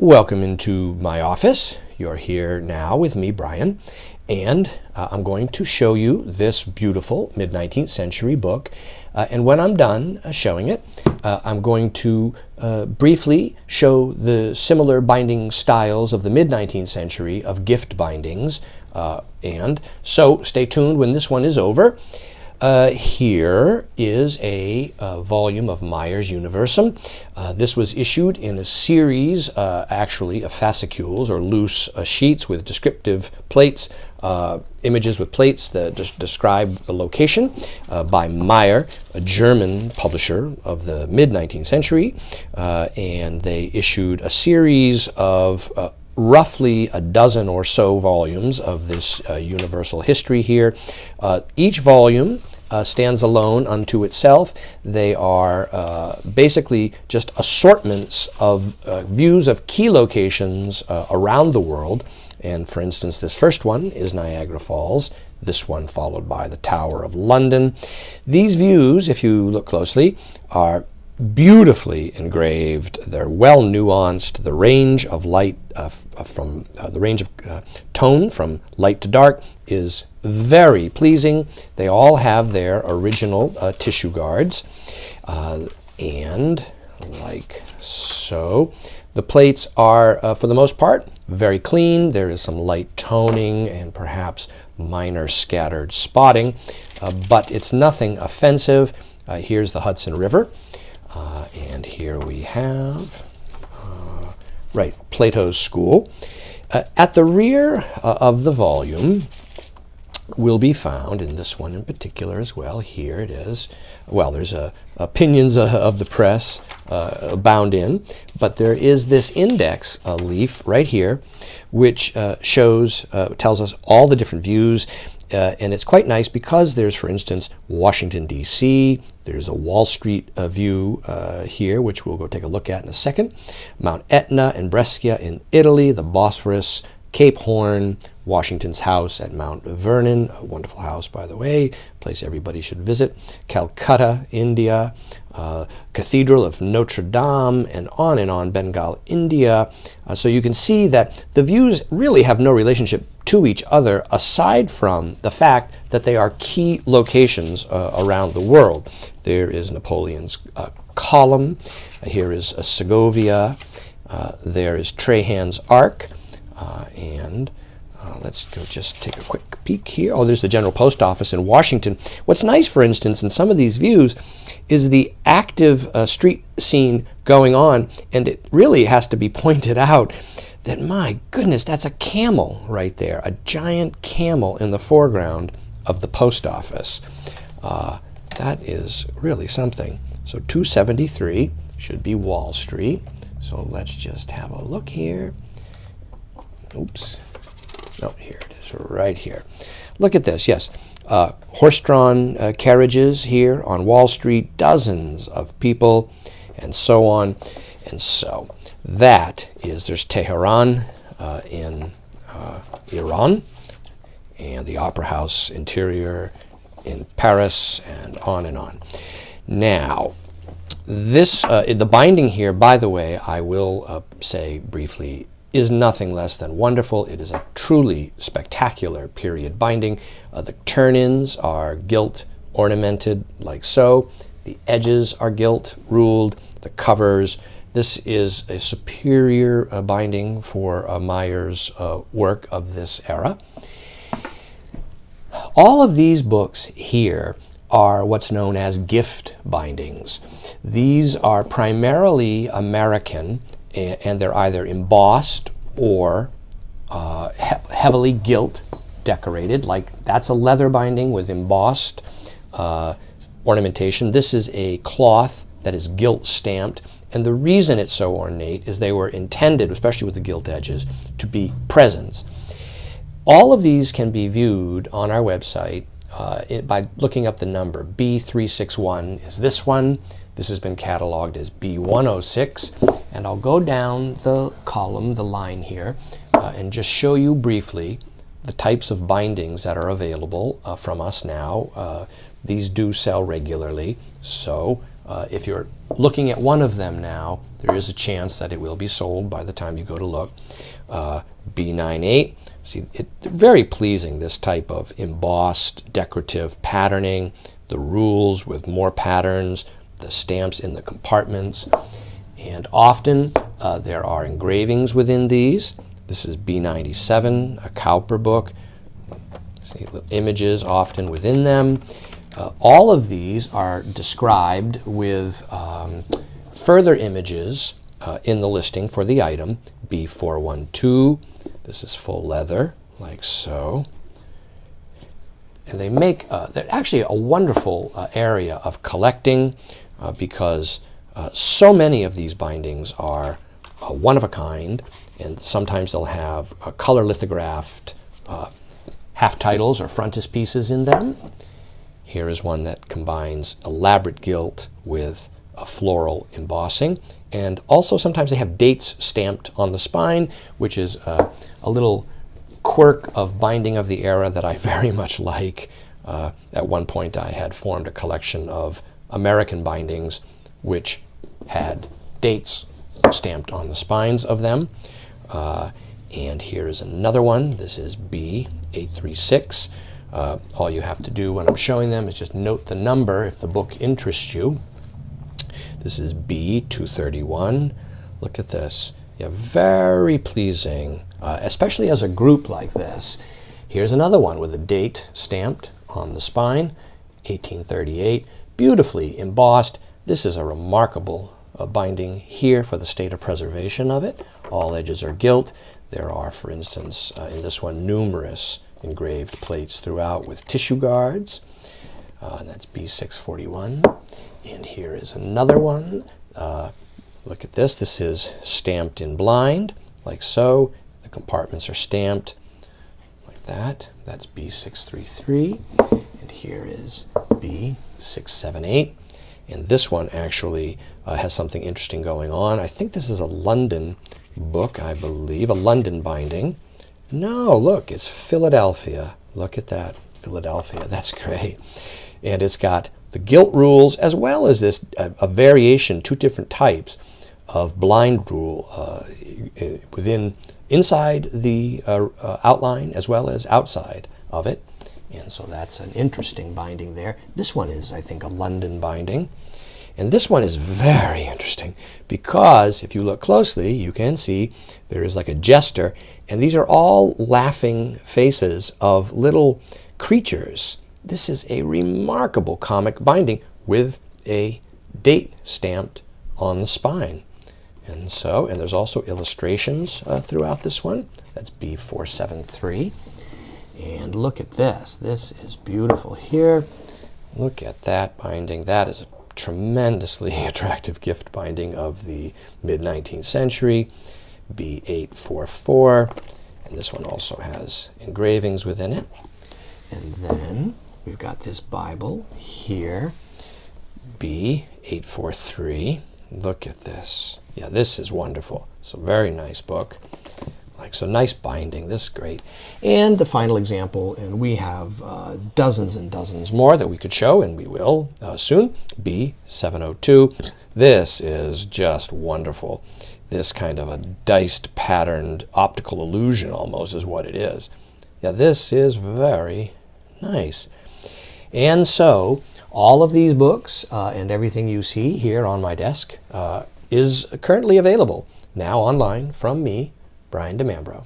Welcome into my office. You're here now with me, Brian, and I'm going to show you this beautiful mid-19th century book. And when I'm done showing it, I'm going to briefly show the similar binding styles of the mid-19th century of gift bindings. And so stay tuned when this one is over. Here is a volume of Meyer's Universum. This was issued in a series, actually, of fascicules or loose sheets with descriptive plates, images with plates that describe the location by Meyer, a German publisher of the mid-19th century. And they issued a series of roughly a dozen or so volumes of this universal history here. Each volume stands alone unto itself. They are basically just assortments of views of key locations around the world. And for instance, this first one is Niagara Falls, this one followed by the Tower of London. These views, if you look closely, are beautifully engraved. They're well nuanced. The range of light the range of tone from light to dark is very pleasing. They all have their original tissue guards, and like so. The plates are, for the most part, very clean. There is some light toning and perhaps minor scattered spotting, but it's nothing offensive. Here's the Hudson River. And here we have, Plato's School. At the rear of the volume will be found, in this one in particular as well, here it is. Well, there's opinions of the press bound in, but there is this index leaf right here, which tells us all the different views. And it's quite nice because there's, for instance, Washington, D.C., there's a Wall Street view here, which we'll go take a look at in a second, Mount Etna and Brescia in Italy, the Bosphorus, Cape Horn, Washington's house at Mount Vernon, a wonderful house, by the way, place everybody should visit, Calcutta, India, Cathedral of Notre Dame, and on, Bengal, India. So you can see that the views really have no relationship to each other aside from the fact that they are key locations around the world. There is Napoleon's column. Here is Segovia. There is Trajan's Ark. And let's go just take a quick peek here. Oh, there's the General Post Office in Washington. What's nice, for instance, in some of these views is the active street scene going on, and it really has to be pointed out that, my goodness, that's a camel right there, a giant camel in the foreground of the post office. That is really something. So 273 should be Wall Street. So let's just have a look here. Oops. Oh, here it is, right here. Look at this, yes. Horse-drawn carriages here on Wall Street, dozens of people, and so on. And so that is, there's Tehran in Iran, and the Opera House interior in Paris, and on and on. Now, this, the binding here, by the way, I will say briefly, is nothing less than wonderful. It is a truly spectacular period binding. The turn-ins are gilt ornamented like so. The edges are gilt ruled. The covers. This is a superior binding for Meyer's work of this era. All of these books here are what's known as gift bindings. These are primarily American, and they're either embossed or heavily gilt decorated, like that's a leather binding with embossed ornamentation. This is a cloth that is gilt stamped, and the reason it's so ornate is they were intended, especially with the gilt edges, to be presents. All of these can be viewed on our website by looking up the number. B361 is this one. This has been cataloged as B106, and I'll go down the column, the line here, and just show you briefly the types of bindings that are available from us now. These do sell regularly, so if you're looking at one of them now, there is a chance that it will be sold by the time you go to look. B98. See, very pleasing, this type of embossed decorative patterning, the rules with more patterns, the stamps in the compartments, and often there are engravings within these. This is B97, a Cowper book. See, images often within them. All of these are described with further images in the listing for the item. B412, this is full leather, like so. And they make, they're actually a wonderful area of collecting because so many of these bindings are one of a kind, and sometimes they'll have color lithographed half titles or frontispieces in them. Here is one that combines elaborate gilt with a floral embossing. And also sometimes they have dates stamped on the spine, which is a little quirk of binding of the era that I very much like. At one point I had formed a collection of American bindings which had dates stamped on the spines of them. And here is another one. This is B836. All you have to do when I'm showing them is just note the number if the book interests you. This is B231. Look at this. Yeah, very pleasing, especially as a group like this. Here's another one with a date stamped on the spine, 1838, beautifully embossed. This is a remarkable binding here for the state of preservation of it. All edges are gilt. There are, for instance, in this one, numerous engraved plates throughout with tissue guards. That's B641. And here is another one. Look at this. This is stamped in blind, like so. The compartments are stamped like that. That's B633. And here is B678. And this one actually has something interesting going on. I think this is a London book, I believe, a London binding. No, look, it's Philadelphia. Look at that, Philadelphia. That's great. And it's got the gilt rules as well as this a variation, two different types of blind rule inside the outline as well as outside of it. And so that's an interesting binding there. This one is, I think, a London binding. And this one is very interesting because if you look closely, you can see there is like a jester, and these are all laughing faces of little creatures. This is a remarkable comic binding with a date stamped on the spine. And there's also illustrations throughout this one. That's B473. And look at this. This is beautiful here. Look at that binding. That is a tremendously attractive gift binding of the mid-19th century. B844. And this one also has engravings within it. And then we've got this Bible here, B843. Look at this. Yeah, this is wonderful. It's a very nice book. So nice binding. This is great. And the final example, and we have dozens and dozens more that we could show, and we will soon, B702. This is just wonderful. This kind of a diced patterned optical illusion almost is what it is. Yeah, this is very nice. And so all of these books and everything you see here on my desk is currently available now online from me, Brian DeMambro.